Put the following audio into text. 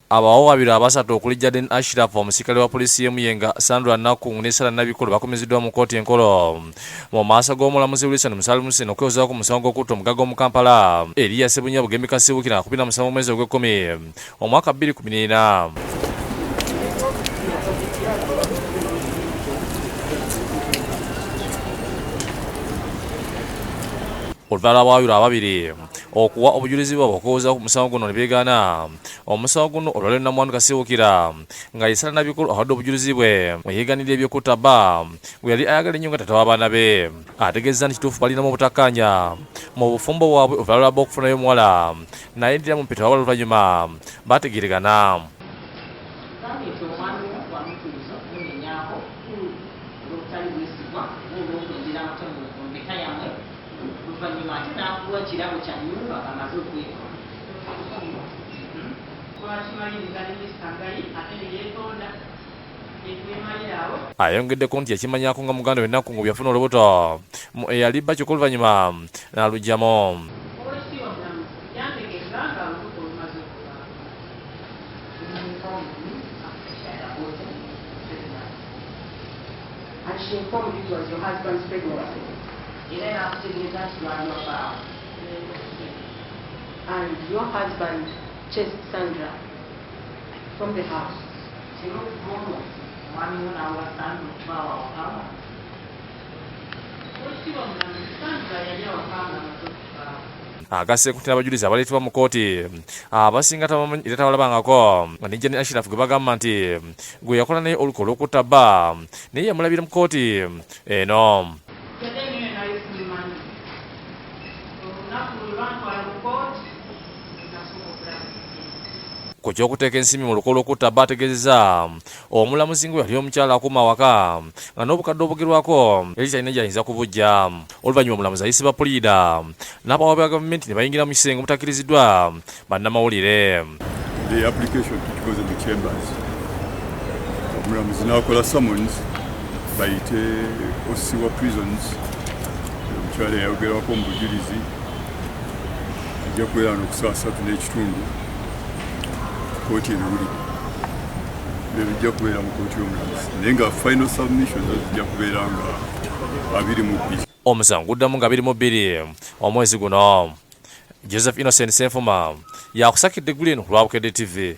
Abawo babiri abasatu okuli Jaden Ashraf omusikale wa polisi y'Emuyenga Sandra Nakungu ne Sara Nabikulu bakomezeddwa mu kkooti enkolo mu maaso g'omulamuzi Wilson Musalumuseni okwewozaako ku musango gw'okutta omugaga mu Kampala Eriya Ssebunya Bugembe Kasiiwukira 27 omwezi ogw'ekkumi omwaka 2014. Olubalala bw'ababiri ababiri okuwa obujulizi bwabwe okwewoza ku musango guno ne beegaana. Omusango guno olwaleero Nnamwandu Kasiiwukira nga Sara Nabikulu awadde obujulizi bwe yeegaanira ebyokutta bba bwe yali ayagala ennyo nga taata w'abaana be. Ategeeza nti kituufu balinamu obutakkaanya mu bufumbo bwabwe olubalala bw'okufunayo omuwala naye ndira mu mpeta wabala oluvannyuma baategeeragana. Ayongeddeko nti yakimanyako nga muganda we Nakungu byafuna olubuto eyali bba kyokka oluvannyuma n'alugyamu. She informed you it was your husband's pregnancy. And your husband chased Sandra from the house. Agasseeko nti abajulizi abaleetebwa mu kkooti abasinga tabalabangako nga ne Jaden Ashraf gwe bagamba nti gwe yakola naye oluko olw'okutta bba naye yamulabira mu kkooti eno. Ku ky'okuteeka ensimbi mu luko olw'okutta bba ategeezezza omulamuzi ngo yali omukyala akuuma awaka nga n'obukadde obugerwako yali talina gy'ayinza kubuggya. Oluvannyuma omulamuzi ayisibwa puliida n'abawabi ba gavumenti ne bayingira mu kisenge obutakkiriziddwa bannamawulire. The application tukoze mu chambers. Omulamuzi n'akola summons bayite OC wa prisons omukyala yayogerwako mu bujulizi ajja kubeera n'okusaa 3 n'ekitundu kooti ebiwulire bijja kubeera mu kooti y'omulamuzi naye nga final submission zijja kubeera nga 22. Omusango guddamu nga 22 omwezi guno. Joseph Innocent Senfuma yakusakidde eggulu eno ku lwa Bukedde TV.